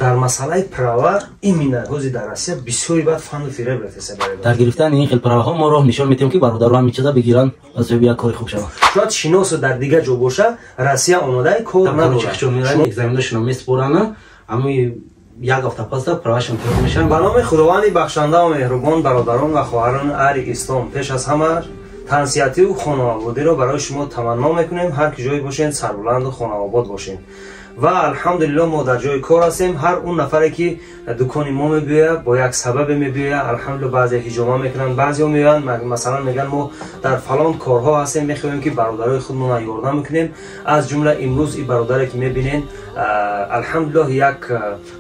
дар масъалаи права именно ҳози дар Россия бисёри бад фанду фиреб рафеса баред. Дар гирифтани ин хел праваҳо мо роҳ нишон метем ки бародаро ҳамин чиза бигиран ва соҳиби як кори хуб шаванд. Шояд шиносо дар дига ҷо боша, Россия омодаи кор надорад. Шумо экзаменашонро месупоранд, ами як ҳафта паста правашон тайёр мешаванд. Ба номи Худованди бахшанда ва меҳрубон бародарон ва хоҳарони аҳли ислом, пеш аз ҳама тансиятиву хонаводиро барои шумо таманно мекунем, ҳар ки ҷое бошед сарбуланду хонавобод бошед. ва алҳамдулиллоҳ мо дар ҷои кор ҳастем. ҳар он нафаре ки дукони мо мебиёяд бо як сабабе мебиёяд, алҳамдулиллоҳ баъзе ҳиҷома мекунанд, баъзеҳо меоянд масалан мегӯянд мо дар фалон корҳо ҳастем, мехоҳем ки бародарои худмонро ёрдам мекунем. аз ҷумла имрӯз ин бародаре ки мебинед алҳамдулиллоҳ як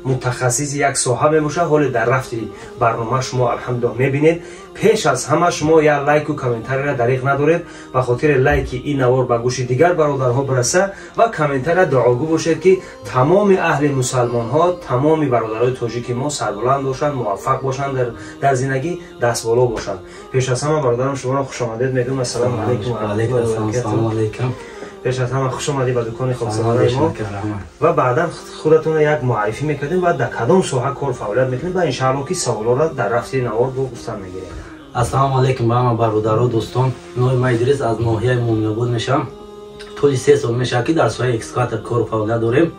мутахассиси як соҳа мебошад, ҳоле дар рафти барнома шумо алҳамдулиллоҳ мебинед. пеш аз ҳама шумо як лайку комментария дариқ надоред, ба хотири лайки ин навор ба гӯши дигар бародарҳо бираса ва комментария дуогӯ бошед ки тамоми аҳли мусалмонҳо, тамоми бародарои тоҷики мо сарбуланд бошанд, муваффақ бошанд, дар зиндагӣ дастболо бошанд. пеш аз ҳама бародарам шуморо хушомадед мегӯям. ассалому алайкум. пеш аз ҳама хуш омадед ба дукони хобзадаи мо ва баъдан худатонро як муаррифӣ мекардем ва дар кадом соҳа кор фаъолият мекунем ва иншааллоҳ ки саволоро дар рафти навор бо гуфтан мегирем. Ассалому алайкум ба ҳама бародаро достон. Номи ман Идрис аз ноҳияи Муъминобод мешавам. Толи 3 сол мешавад ки дар соҳаи экскаватор кору фаъолият дорем.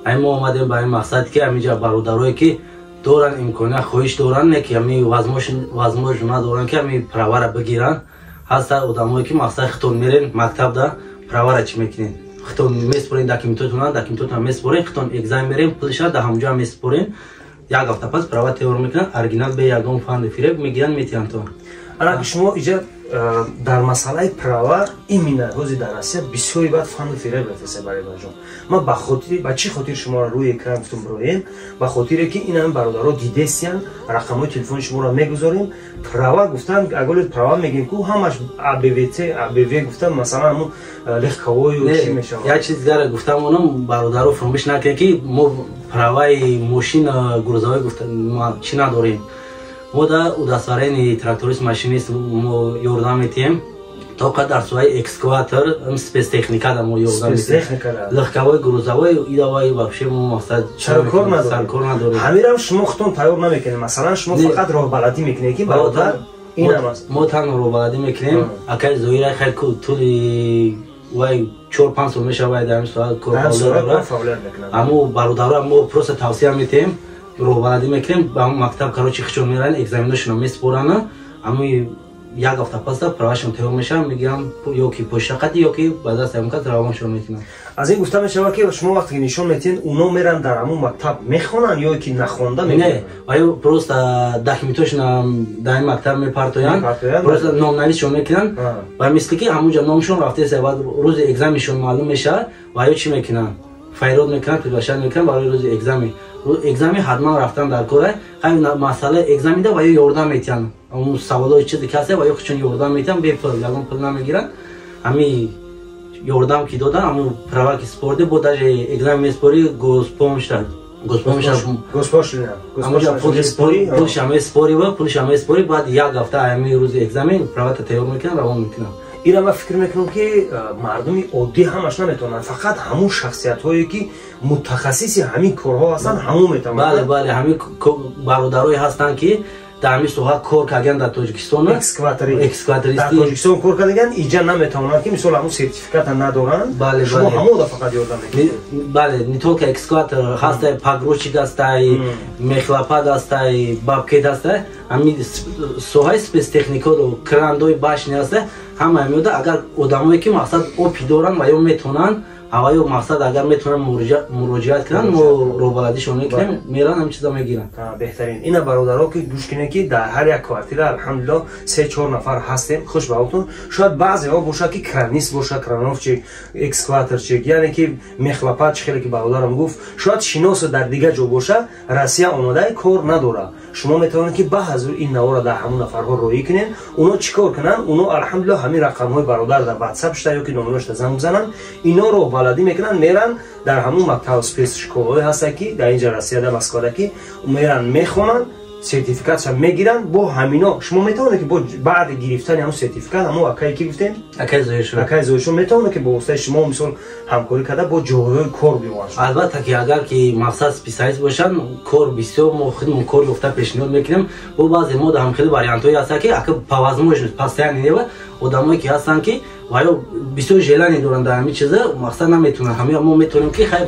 Ҳамин мо омадем ба ин мақсад ки ҳаминҷа бародарое ки доранд имконият хоҳиш доранд, не ки ҳамин возможност надоранд ки ҳамин правара бигиранд. ҳаста одамое ки мақсад хитон мерен мактабда правара чӣ мекунем, хитон месупорем документотона месупорем, хитон экзамен мерем пулиша да ҳамҷа месупорем. як ҳафта пас права тайёр мекунанд, оригинал бе ягон фанду фиреб мегиранд метиҳанд то. Ана шумо иҷа дар масъалаи права именно ҳози дар Россия бисёри бад фанду фиреб рафеса баредаҷон. Ман ба чӣ хотир шуморо рӯи экран гуфтум бироем? Ба хотире ки ин ҳамин бародаро дидестиян, рақамҳои телефони шуморо мегузорем. Права гуфтан аголе права мегӯем ку ҳамаш АБВ гуфтан масалан ҳамун легковою чӣ мешавад. Як чиз дигар гуфтам онам бародаро фаромӯш накунед ки мо праваи мошина грузовой гуфтан чӣ надорем. мо дар удастворени тракторист машинист мо ёрдам метиҳем. тока дар соҳаи экскаватор спецтехника мо ёрдам метиҳем. легковой грузовой идавай вообще мо мақсад саркор надорем. ҳамирам шумо худтон тайёр намекунед. масалан шумо фақат роҳбаладӣ мекунед ки бародар инам аст. мо танҳо роҳбаладӣ мекунем. акай зоира хел тули вай 4-5 сол мешавад дар ин соҳа кор фаъолият мекунад. аммо бародаро мо просто тавсия метиҳем, роҳбаладӣ мекунем, ба мактаб карочи хишон мераванд, экзаменашонро месупоранд, аммо як ҳафта паста правашон тайёр мешавад, мегиранд ё ки пошақати ё ки ба даст ҳамкат равоншон метинанд. аз ин гуфта мешавад ки шумо вақте ки нишон метиҳед уно меранд дар ҳамун мактаб мехонанд ё ки нахонда мекунанд? Не, вай просто документошона дар ин мактаб мепартоянд, просто номнависшон мекунанд ва мисли ки ҳамунҷа номшон рафтеса ва рӯзи экзаменшон маълум мешавад ва ё чӣ мекунанд? файрод мекунанд, приглашен мекунанд барои рӯзи экзамен. экзамен ҳатман рафтан дар кора, ҳамин масъалаи экзаменида ва ё ёрдам метиҳанд. он саволои чизе ки ҳаст ва ё худшон ёрдам метиҳанд, бепул ягон пул намегиранд. ҳамин ёрдам ки додан, ҳамун права ки супорди бо даже экзамен месупори госпомощта пулиша месупори баъд як ҳафта ҳамин рӯзи экзамен правата тайёр мекунанд, равон мекунанд. ина ма фикр мекунам ки мардуми оддӣ ҳамаш наметавонанд, фақат ҳамун шахсиятҳое ки мутахассиси ҳамин корҳо ҳастанд ҳамон метавонанд. бале ҳамин бародарое ҳастанд ки дар ҳамин соҳа кор кардаганд дар Тоҷикистон, экскаватористи дар Тоҷикистон кор кардаганд, иҷа наметавонанд ки мисол ҳамун сертификата надоранд. шумо ҳамода фақат ёрдам мекунед. бале не толка экскаватор ҳастай, погрузчик ҳастай, мехлопат ҳастай, бабкет ҳастай, ҳамин соҳаи спецтехникаро крандои башни ҳастай, ҳама меода. агар одамое ки мақсад опи доранд ва ё метавонанд ва ё мақсад агар метавонанд муроҷиат кунанд, мо роҳбаладишон мекунем, меранд ҳамин чиза мегиранд. беҳтарин. ина бародаро ки гӯш кинед ки дар ҳар як квартира алҳамдулиллоҳ 3-4 нафар ҳастем. хуш ба ҳолтон. шояд баъзеҳо бошад ки кранист бошад, крановчик, экскаваторчик, яъне ки мехлопат хеле ки бародарам гуфт, шояд шиносо дар дига ҷо боша, Россия омодаи кор надорад. шумо метавонед ки баъзу ин навора дар ҳамун нафарҳо роӣ кунед. уно чӣ кор кунанд? уно алҳамдулиллоҳ ҳамин рақамҳои бародар дар WhatsApp шуда ё ки номерашда занг бизананд, иноро баладӣ мекунанд, меран дар ҳамун мактаб спецшколаҳое ҳаста ки дар инҷа Россияда Москвада ки меран мехонанд, سرتیفیکاتش میگیرن با همینا شما میتونه که با بعد گرفتن همون سرتیفیکات همون اکای کی گفتیم اکای زویشون میتونه که با واسطه شما مثلا همکاری کرده با جاهای کار بیوان. البته که اگر که مقصد سپیشالیست باشن کار بسیار ما خودمون کار گفته پیشنهاد میکنیم. با بعضی ما هم خیلی واریانتایی هست که اگه پوازموش پس یعنی نه آدمایی که هستن که وایا بسیار ژلانی دارن در همین چیزا مقصد نمیتونن همه ما میتونیم که خیلی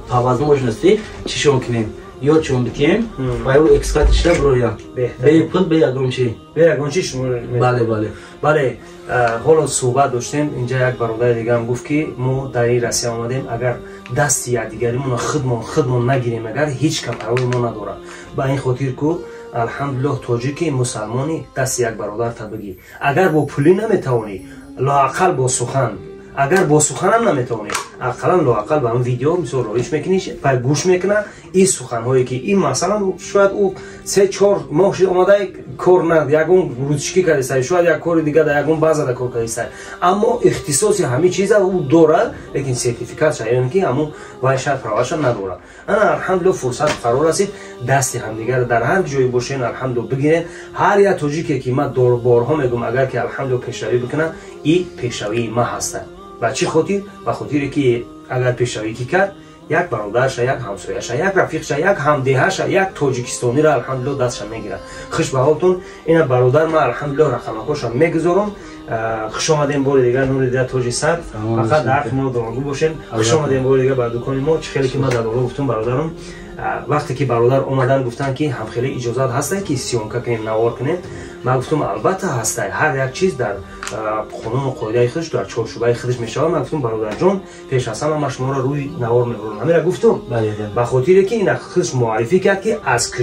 پوازموش نستی چیشون کنیم یا چون بتیم و او اکسکاتش را برویم به پول به یگون چی؟ به یگون چی شما؟ بله حالا صحبت داشتیم اینجا یک برادر دیگه هم گفت که ما در این رسیه آمدیم اگر دست یکدیگریمون خودمون نگیریم اگر هیچ کم پروی ما نداره با این خاطر که الحمدلله تاجیکی مسلمانی دست یک برادر تا بگی اگر با پولی نمیتوانی لااقل با سخن اگر با سخن هم نمیتونی لااقل با اون ویدیو مثلا رویش میکنی و گوش میکنه این سخن هایی که این مثلا شاید او 3-4 ماه اومده کار نه یگون روزشکی کرده شاید یک کار دیگه در یگون بازار کار کرده اما اختصاصی همه چیز او داره لیکن سرتیفیکات شاید که همون وای شاید پروش نداره. انا الحمدلله فرصت قرار رسید دست همدیگه در هر جایی باشین الحمدلله بگیرین. هر یک توجیکی که من دور بارها میگم اگر که الحمدلله پیشروی بکنه این پیشروی ما هست. با چی خاطر؟ با خاطری که اگر پیشروی کی کرد یک برادرش یک همسایه‌اش یک رفیقش یک همدیه‌اش یک تاجیکستانی را الحمدلله دستش میگیره. خوش به حالتون. این برادر ما الحمدلله رقمکاش میگذارم. خوش آمدین بار دیگه نور دیده تاجی سر فقط درف ما دارنگو باشین. خوش آمدین بار دیگه بر دکان ما. خیلی که ما در واقع گفتم برادرم وقتی که برادر اومدن گفتن که هم خیلی اجازت هست که سیونکا کنیم نوار کنیم من گفتم البته هست هر یک چیز در قانون و قاعده خودش در چارچوبه خودش میشه. من گفتم برادر جان پیش از همه من شما را روی نوار میبرم همین را گفتم به خاطر که این خودش معرفی کرد که از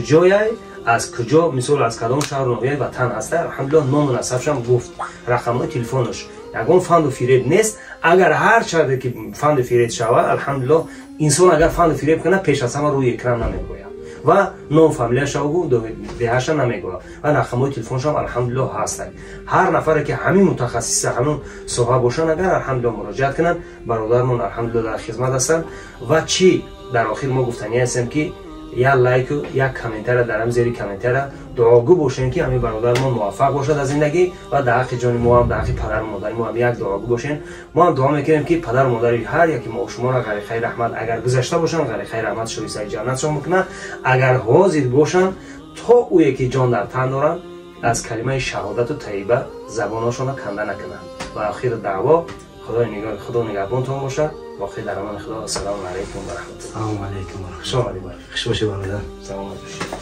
کجا مثلا از کدام شهر نویای وطن هست. الحمدلله نام و نسبش هم گفت رقم تلفنش یگان فند و فریب نیست. اگر هر چقدر که فند و فریب شود الحمدلله انسان اگر فند و فریب کنه پیش از همه روی اکران نمیگوید و نام فامیلیش او دهش نمیگوید و رقم تلفنش هم الحمدلله هست. هر نفر که همین متخصص همون صحبت باشن اگر الحمدلله مراجعت کنن برادرمون الحمدلله در خدمت هستن. و چی در آخر ما گفتنی هستیم که یا لایک و یا کامنتر درم زیر کامنتر دعاگو باشین که همین برادر ما موفق باشد از زندگی و در حق جان ما هم در حق پدر و مادر ما هم یک دعاگو باشین. ما هم دعا میکنیم که پدر و مادر هر یکی ما شما را غیر خیر رحمت اگر گذشته باشن غیر خیر رحمت شویسای جنتشون میکنه. اگر حاضر باشن تا او یکی جان در تن دارن از کلمه شهادت و طیبه زبانشون کنده نکنن. و آخر دعوا خدا نگهبانتون باشه. باقی در امان خدا. السلام علیکم و رحمت الله. السلام علیکم و رحمت الله. خوش آمدید. خوش باشی برادر. سلام علیکم.